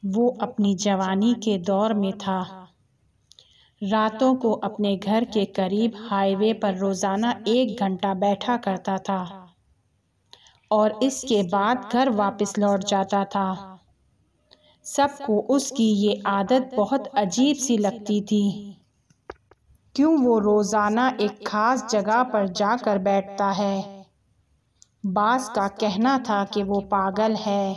وہ اپنی جوانی کے دور میں تھا۔ راتوں کو اپنے گھر کے قریب ہائی وے پر روزانہ 1 گھنٹہ بیٹھا کرتا تھا اور اس کے بعد گھر واپس لوٹ جاتا تھا۔ سب کو اس کی یہ عادت بہت عجیب سی لگتی تھی۔ کیوں وہ روزانہ ایک خاص جگہ پر جا کر بیٹھتا ہے؟ بعض کا کہنا تھا کہ وہ پاگل ہے،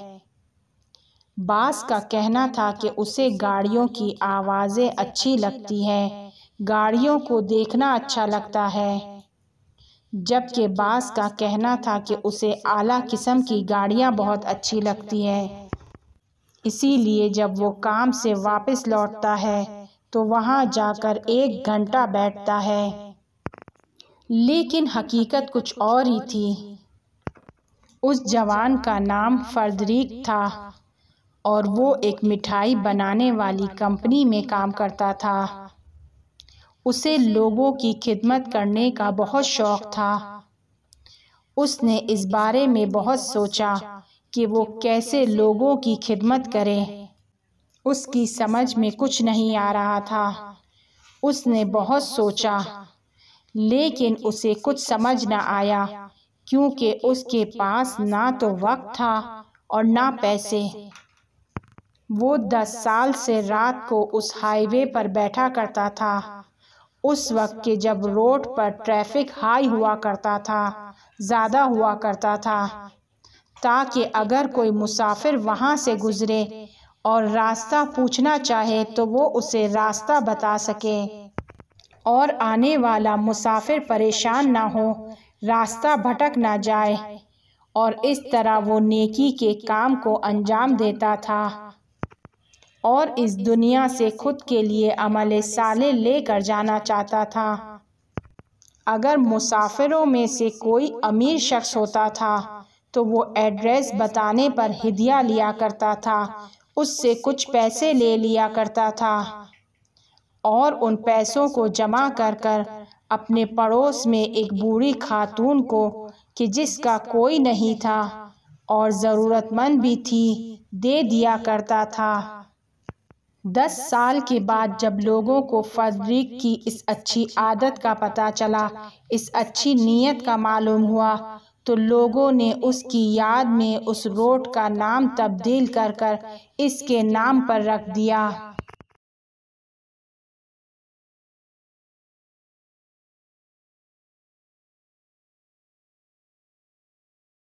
بعض کا کہنا تھا کہ اسے گاڑیوں کی آوازیں اچھی لگتی ہیں، گاڑیوں کو دیکھنا اچھا لگتا ہے، جبکہ بعض کا کہنا تھا کہ اسے اعلیٰ قسم کی گاڑیاں بہت اچھی لگتی ہیں، اسی لیے جب وہ کام سے واپس لوٹتا ہے تو وہاں جا کر 1 گھنٹہ بیٹھتا ہے۔ لیکن حقیقت کچھ اور ہی تھی۔ اس جوان کا نام فریدریک تھا اور وہ ایک مٹھائی بنانے والی کمپنی میں کام کرتا تھا۔ اسے لوگوں کی خدمت کرنے کا بہت شوق تھا۔ اس نے اس بارے میں بہت سوچا کہ وہ کیسے لوگوں کی خدمت کرے۔ اس کی سمجھ میں کچھ نہیں آ رہا تھا۔ اس نے بہت سوچا لیکن اسے کچھ سمجھ نہ آیا کیونکہ اس کے پاس نہ تو وقت تھا اور نہ پیسے۔ وہ 10 سال سے رات کو اس ہائی وے پر بیٹھا کرتا تھا، اس وقت کہ جب روڈ پر ٹریفک ہائی ہوا کرتا تھا، زیادہ ہوا کرتا تھا، تاکہ اگر کوئی مسافر وہاں سے گزرے اور راستہ پوچھنا چاہے تو وہ اسے راستہ بتا سکے اور آنے والا مسافر پریشان نہ ہو، راستہ بھٹک نہ جائے، اور اس طرح وہ نیکی کے کام کو انجام دیتا تھا اور اس دنیا سے خود کے لیے عمل صالح لے کر جانا چاہتا تھا۔ اگر مسافروں میں سے کوئی امیر شخص ہوتا تھا تو وہ ایڈریس بتانے پر ہدیہ لیا کرتا تھا، اس سے کچھ پیسے لے لیا کرتا تھا اور ان پیسوں کو جمع کر کر اپنے پڑوس میں ایک بوڑھی خاتون کو کہ جس کا کوئی نہیں تھا اور ضرورت مند بھی تھی دے دیا کرتا تھا۔ 10 سال کے بعد جب لوگوں کو فریدریک کی اس اچھی عادت کا پتہ چلا، اس اچھی نیت کا معلوم ہوا، تو لوگوں نے اس کی یاد میں اس روڈ کا نام تبدیل کر کر اس کے نام پر رکھ دیا۔